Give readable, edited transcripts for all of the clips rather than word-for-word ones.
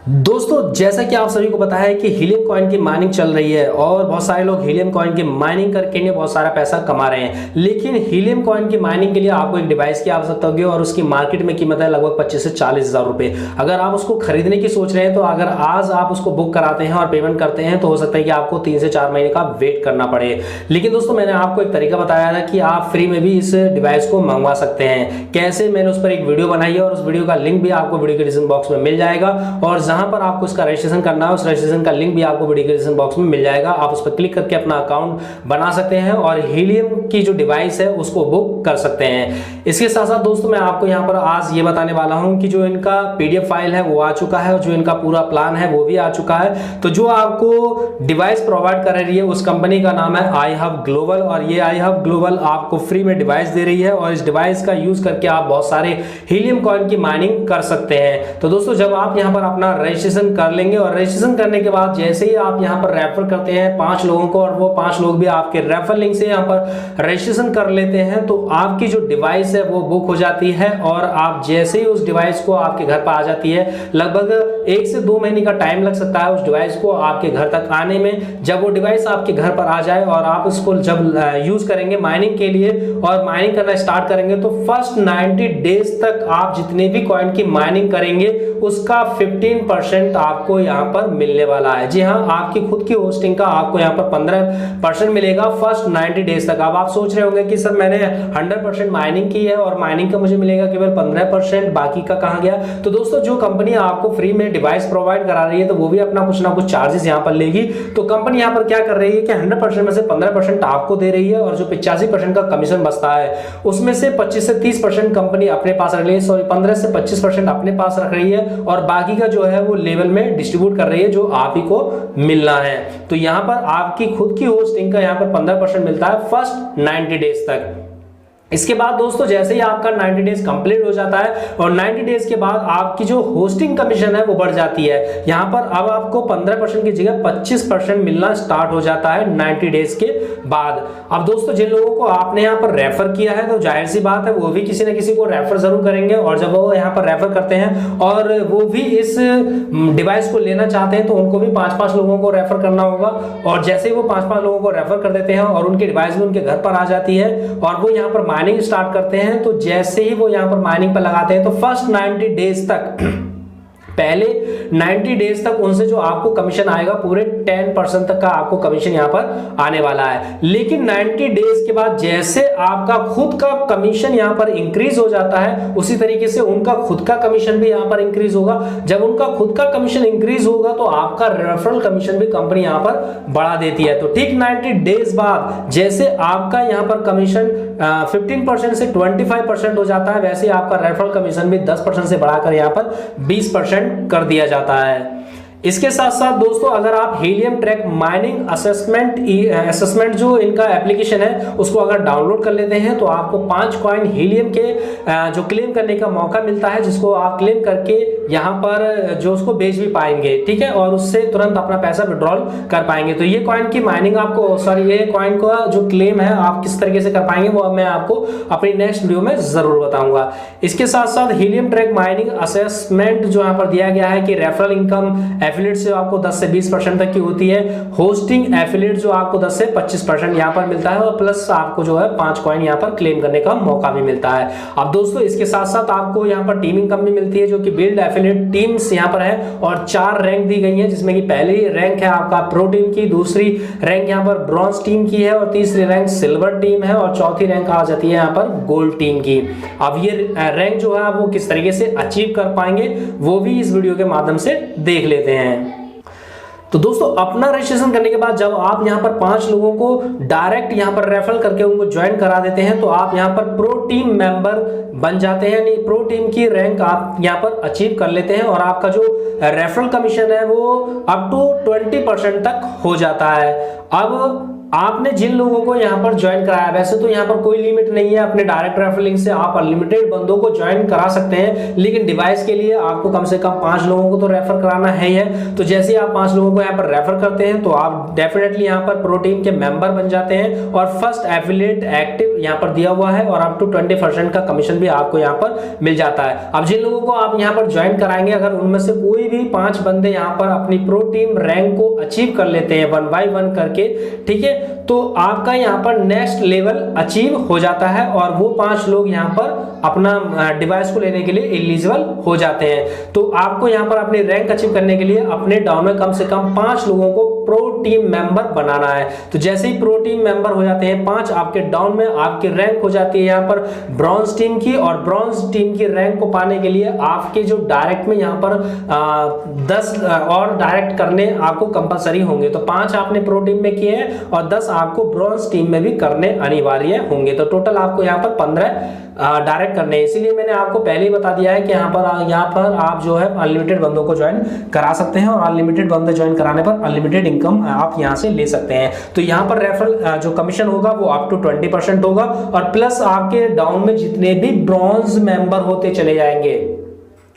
दोस्तों, जैसा कि आप सभी को पता है कि हीलियम कॉइन की माइनिंग चल रही है और बहुत सारे लोग हीलियम कॉइन की माइनिंग करके बहुत सारा पैसा कमा रहे हैं। लेकिन हीलियम कॉइन की माइनिंग के लिए आपको एक डिवाइस की आवश्यकता होगी और उसकी मार्केट में कीमत है लगभग 25 से 40 हज़ार रुपए। अगर आप उसको खरीदने की सोच रहे हैं तो अगर आज आप उसको बुक कराते हैं और पेमेंट करते हैं तो हो सकता है कि आपको 3 से 4 महीने का वेट करना पड़े। लेकिन दोस्तों, मैंने आपको एक तरीका बताया था कि आप फ्री में भी इस डिवाइस को मंगवा सकते हैं। कैसे, मैंने उस पर एक वीडियो बनाई है और उस वीडियो का लिंक भी आपको वीडियो के डिस्क्रिप्शन बॉक्स में मिल जाएगा। और जहां पर आपको इसका रजिस्ट्रेशन करना है उस रजिस्ट्रेशन का लिंक भी आपको वीडियो के डिस्क्रिप्शन बॉक्स में मिल जाएगा। आप उस पर क्लिक करके अपना अकाउंट बना सकते हैं और हीलियम की जो डिवाइस है उसको बुक कर सकते हैं। इसके साथ साथ दोस्तों, मैं आपको यहां पर आज ये बताने वाला हूं कि जो इनका पीडीएफ फाइल है वो आ चुका है और जो इनका पूरा प्लान है वो भी आ चुका है। तो जो आपको डिवाइस प्रोवाइड कर रही है उस कंपनी का नाम है आई हब ग्लोबल और ये आई हब ग्लोबल आपको फ्री में डिवाइस दे रही है और इस डिवाइस का यूज करके आप बहुत सारे हीलियम कॉइन की माइनिंग कर सकते हैं। तो दोस्तों, जब आप यहां पर अपना रजिस्ट्रेशन कर लेंगे और रजिस्ट्रेशन करने के बाद जैसे ही आप यहां पर रेफर करते हैं 5 लोगों को और वो 5 लोग भी आपके रेफर लिंक से यहां पर रजिस्ट्रेशन कर लेते हैं तो आपकी जो डिवाइस है वो बुक हो जाती है और आप जैसे ही उस डिवाइस को आपके घर पर आ जाती है, लगभग 1 से 2 महीने का टाइम लग सकता है उस डिवाइस को आपके घर तक आने में। जब वो डिवाइस आपके घर पर आ जाए और आप इसको जब यूज करेंगे माइनिंग के लिए और माइनिंग करना स्टार्ट करेंगे तो फर्स्ट 90 डेज तक आप जितने भी कॉइन की माइनिंग करेंगे उसका 15% आपको यहां पर मिलने वाला है। जी हां, आपकी खुद की होस्टिंग का आपको यहां पर 15% मिलेगा फर्स्ट 90 डेज तक। अब आप सोच रहे होंगे कि सर मैंने 100% माइनिंग की है और माइनिंग का मुझे मिलेगा केवल 15%, बाकी का कहां गया? तो दोस्तों, जो कंपनी आपको फ्री में डिवाइस प्रोवाइड करा रही है तो वो भी अपना कुछ ना कुछ चार्जेस यहां पर लेगी। तो कंपनी यहां पर क्या कर रही है कि 100% में से 15% आपको दे रही है और जो 85% का कमीशन बचता है उसमें से 25 से 30% कंपनी अपने पास रख रही है, सॉरी 15 से 25% अपने पास रख रही है और बाकी का जो है वो लेवल में डिस्ट्रीब्यूट कर रही है जो आप ही को मिलना है। तो यहां पर आपकी खुद की होस्टिंग का यहां पर 15% मिलता है फर्स्ट 90 डेज तक। इसके बाद दोस्तों, जैसे ही आपका 90 डेज कंप्लीट हो जाता है और 90 डेज के बाद आपकी जो होस्टिंग कमीशन है वो बढ़ जाती है। यहां पर अब आपको 15% की जगह 25% मिलना स्टार्ट हो जाता है 90 डेज के बाद। अब दोस्तों, जिन लोगों को आपने यहां पर रेफर किया है तो जाहिर सी बात है वो भी किसी न किसी को रेफर जरूर करेंगे और जब वो यहां पर रेफर करते हैं और वो भी इस डिवाइस को लेना चाहते हैं तो उनको भी 5-5 लोगों को रेफर करना होगा और जैसे ही वो 5-5 लोगों को रेफर कर देते हैं और उनकी डिवाइस भी उनके घर पर आ जाती है और वो यहां पर माइनिंग स्टार्ट करते हैं तो जैसे ही वो यहां पर माइनिंग पर लगाते हैं तो फर्स्ट 90 डेज तक पहले 90 डेज तक उनसे जो आपको कमीशन आएगा पूरे 10% तक का आपको कमीशन यहां पर आने वाला है। लेकिन 90 डेज के बाद जैसे आपका खुद का कमीशन यहां पर इंक्रीज हो जाता है उसी तरीके से उनका खुद का कमीशन भी यहां पर इंक्रीज होगा। जब उनका खुद का कमीशन इंक्रीज होगा तो आपका रेफरल कमीशन भी कंपनी यहां पर बढ़ा देती है। तो ठीक 90 डेज बाद जैसे आपका यहां पर कमीशन 15% से 25% हो जाता है वैसे आपका रेफरल कमीशन भी 10% से बढ़ाकर यहां पर 20% कर दिया जाता है। इसके साथ साथ दोस्तों, अगर आप हीलियम ट्रैक माइनिंग असेसमेंट जो इनका एप्लीकेशन है उसको अगर डाउनलोड कर लेते हैं तो आपको 5 कॉइन हीलियम के जो क्लेम करने का मौका मिलता है जिसको आप क्लेम करके यहां पर जो उसको बेच भी पाएंगे, ठीक है, और उससे तुरंत अपना पैसा विड्रॉल कर पाएंगे। तो ये कॉइन की माइनिंग आपको ये कॉइन का जो क्लेम है आप किस तरीके से कर पाएंगे वो मैं आपको अपनी नेक्स्ट वीडियो में जरूर बताऊंगा। इसके साथ साथ हीलियम ट्रैक माइनिंग असेसमेंट जो यहाँ पर दिया गया है कि रेफरल इनकम एफिलिएट से आपको 10 से 20% तक की होती है, होस्टिंग एफिलिएट जो आपको 10 से 25% यहां पर मिलता है और प्लस आपको जो है 5 कॉइन यहां पर क्लेम करने का मौका भी मिलता है। अब दोस्तों, इसके साथ साथ आपको यहां पर टीम इनकम भी मिलती है जो कि बिल्ड एफिलिएट टीम्स यहां पर है और 4 रैंक दी गई है जिसमें कि पहली रैंक है आपका प्रो टीम की, दूसरी रैंक यहां पर ब्रॉन्ज टीम की है और तीसरी रैंक सिल्वर टीम है और चौथी रैंक आ जाती है यहां पर गोल्ड टीम की। अब ये रैंक जो है वो किस तरीके से अचीव कर पाएंगे वो भी इस वीडियो के माध्यम से देख लेते हैं। तो दोस्तों, अपना रजिस्ट्रेशन करने के बाद जब आप यहां पर 5 लोगों को डायरेक्ट यहां पर रेफर करके उनको ज्वाइन करा देते हैं तो आप यहां पर प्रो टीम मेंबर बन जाते हैं, यानी प्रो टीम की रैंक आप यहां पर अचीव कर लेते हैं और आपका जो रेफरल कमीशन है वो अप टू 20% तक हो जाता है। अब आपने जिन लोगों को यहाँ पर ज्वाइन कराया, वैसे तो यहाँ पर कोई लिमिट नहीं है, अपने डायरेक्ट रेफरल लिंक से आप अनलिमिटेड बंदों को ज्वाइन करा सकते हैं, लेकिन डिवाइस के लिए आपको कम से कम 5 लोगों को तो रेफर कराना है ही है। तो जैसे आप 5 लोगों को यहाँ पर रेफर करते हैं तो आप डेफिनेटली यहाँ पर प्रो टीम के मेंबर बन जाते हैं और फर्स्ट एफिलिएट एक्टिव यहाँ पर दिया हुआ है और अप टू 20% का कमीशन भी आपको यहाँ पर मिल जाता है। अब जिन लोगों को आप यहाँ पर ज्वाइन कराएंगे, अगर उनमें से कोई भी 5 बंदे यहाँ पर अपनी प्रो टीम रैंक को अचीव कर लेते हैं 1 by 1 करके, ठीक है, तो आपका यहाँ पर नेक्स्ट लेवल अचीव हो जाता है और वो 5 लोग यहाँ पर अपना डिवाइस को लेने के लिए एलिजिबल हो जाते हैं। तो आपको यहाँ पर अपनी रैंक अचीव करने के लिए अपने डाउन में कम से कम 5 लोगों को प्रो टीम मेंबर बनाना है। तो जैसे ही प्रो टीम मेंबर हो जाते हैं 5, आपके डाउन में आपकी रैंक हो जाती है यहाँ पर ब्रॉन्ज टीम की, और ब्रॉन्ज टीम की रैंक को पाने के लिए आपके जो डायरेक्ट में यहाँ पर 10 और डायरेक्ट करने आपको कंपलसरी होंगे। तो 5 आपने प्रो टीम में किए हैं और 10 आपको ब्रॉन्ज टीम में भी करने अनिवार्य होंगे। तो टोटल आपको यहाँ पर 15 डायरेक्ट करने हैं। इसीलिए मैंने आपको पहले ही बता दिया है कि यहाँ पर आप जो है अनलिमिटेड बंदों को ज्वाइन करा सकते हैं और अनलिमिटेड बंदे ज्वाइन कराने पर अनलिमिटेड इनकम आप यहाँ से ले सकते हैं। तो यहाँ पर रेफरल जो कमीशन होगा वो अप टू 20% होगा और प्लस आपके डाउन में जितने भी ब्रॉन्ज मेंबर होते चले जाएंगे,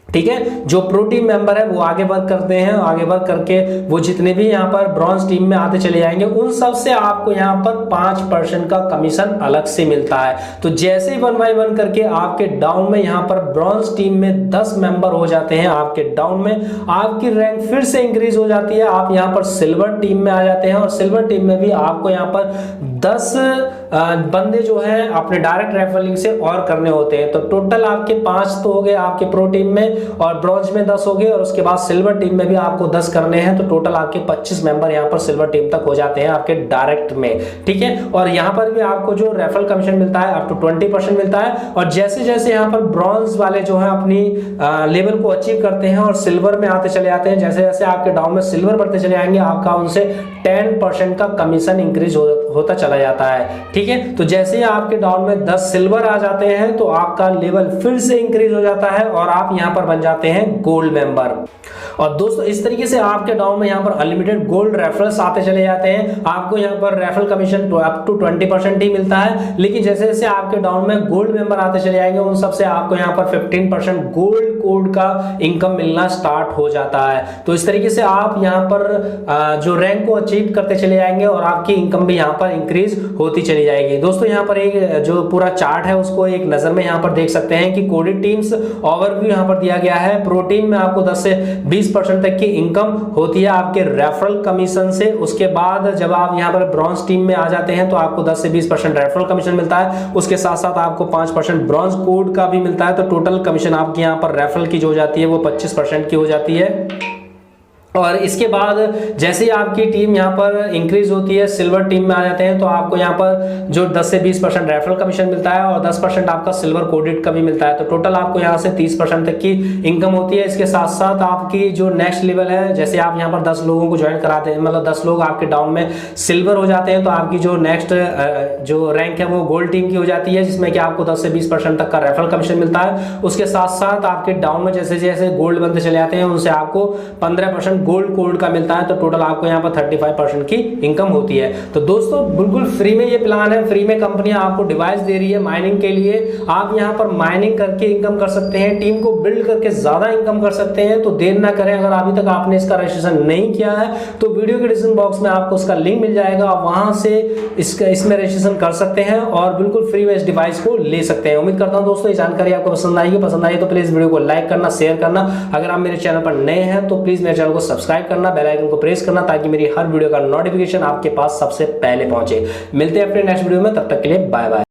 ठीक है, जो प्रो टीम मेंबर है वो आगे वर्क करते हैं, आगे वर्क करके वो जितने भी यहाँ पर ब्रॉन्ज टीम में आते चले जाएंगे, उन सब से आपको यहाँ पर 5% का कमीशन अलग से मिलता है। तो जैसे ही 1 by 1 करके आपके डाउन में यहाँ पर ब्रॉन्ज टीम में 10 मेंबर हो जाते हैं, आपके डाउन में आपकी रैंक फिर से इंक्रीज हो जाती है, आप यहाँ पर सिल्वर टीम में आ जाते हैं और सिल्वर टीम में भी आपको यहाँ पर 10 बंदे जो हैं अपने डायरेक्ट रेफरलिंग से और करने होते हैं। तो टोटल आपके 5 तो हो गए आपके प्रो टीम में और ब्रॉन्ज में 10 हो गए और उसके बाद सिल्वर टीम में भी आपको 10 करने हैं। तो टोटल आपके 25 मेंबर यहाँ पर सिल्वर टीम तक हो जाते हैं आपके डायरेक्ट में, ठीक है। और यहाँ पर भी आपको जो रेफरल कमीशन मिलता है अप टू 20% मिलता है। और जैसे जैसे यहाँ पर ब्रॉन्ज वाले जो है अपनी लेवल को अचीव करते हैं और सिल्वर में आते चले जाते हैं, जैसे जैसे आपके डाउन में सिल्वर बढ़ते चले जाएंगे, आपका उनसे 10% का कमीशन इंक्रीज होता चला जाता है, ठीक है। तो जैसे ही आपके डाउन में 10 सिल्वर आ जाते हैं तो आपका लेवल फिर से इंक्रीज हो जाता है और आप यहाँ पर बन जाते हैं गोल्ड मेंबर। और दोस्तों इस तरीके से आपके डाउन में यहाँ पर अनलिमिटेड गोल्ड रेफरल्स आते चले जाते हैं। आपको यहाँ पर रेफरल कमीशन अप टू 20% ही मिलता है, लेकिन जैसे जैसे आपके डाउन में गोल्ड मेंबर आते चले जाएंगे उन सबसे आपको यहाँ पर 15% गोल्ड कोड का इनकम मिलना स्टार्ट हो जाता है। तो इस तरीके से आप यहाँ पर जो रैंक को अचीव करते चले जाएंगे और आपकी इनकम भी यहाँ पर इंक्रीज होती चली जाएगी। दोस्तों यहाँ पर एक जो पूरा चार्ट है उसको एक नजर में यहाँ पर देख सकते हैं कि कोडेड टीम्स ओवरव्यू यहाँ पर दिया गया है। प्रो टीम में आपको 10 से 20% तक की इनकम होती है आपके रेफरल कमीशन से। उसके बाद जब आप यहाँ पर ब्रॉन्ज टीम में आ जाते हैं तो आपको 10 से 20% रेफरल कमीशन मिलता है। उसके साथ साथ आपको 5% ब्रॉन्ज कोड का भी मिलता है। तो टोटल कमीशन आपकी यहाँ पर रेफरल की जो हो जाती है वो 25% की हो जाती है। और इसके बाद जैसे ही आपकी टीम यहाँ पर इंक्रीज होती है, सिल्वर टीम में आ जाते हैं, तो आपको यहाँ पर जो 10 से 20% रेफरल कमीशन मिलता है और 10% आपका सिल्वर कोडेड का भी मिलता है। तो टोटल आपको यहाँ से 30% तक की इनकम होती है। इसके साथ साथ आपकी जो नेक्स्ट लेवल है, जैसे आप यहाँ पर 10 लोगों को ज्वाइन कराते हैं, मतलब 10 लोग आपके डाउन में सिल्वर हो जाते हैं, तो आपकी जो नेक्स्ट जो रैंक है वो गोल्ड टीम की हो जाती है, जिसमें कि आपको 10 से 20% तक का रेफरल कमीशन मिलता है। उसके साथ साथ आपके डाउन में जैसे जैसे गोल्ड बनते चले जाते हैं उनसे आपको 15% गोल्ड कोड का मिलता है। तो टोटल आपको यहाँ पर 35% की इनकम होती है। तो दोस्तों बिल्कुल फ्री में ये प्लान है, फ्री में कंपनियां आपको डिवाइस दे रही है माइनिंग के लिए। आप यहाँ पर माइनिंग करके इनकम कर सकते हैं, टीम को बिल्ड करके ज्यादा इनकम कर सकते हैं। तो देर ना करें, अगर अभी तक आपने इसका रजिस्ट्रेशन नहीं किया है तो वीडियो के डिस्क्रिप्शन बॉक्स में आपको उसका लिंक मिल जाएगा, वहां से इसमें रजिस्ट्रेशन कर सकते हैं और बिल्कुल फ्री में इस डिवाइस को ले सकते हैं। उम्मीद करता हूं दोस्तों ये जानकारी आपको पसंद आई तो प्लीज वीडियो को लाइक करना, शेयर करना। अगर आप मेरे चैनल पर नए हैं तो प्लीज मेरे चैनल को सब्सक्राइब करना, बेल आइकन को प्रेस करना, ताकि मेरी हर वीडियो का नोटिफिकेशन आपके पास सबसे पहले पहुंचे। मिलते हैं अपने नेक्स्ट वीडियो में, तब तक के लिए बाय बाय।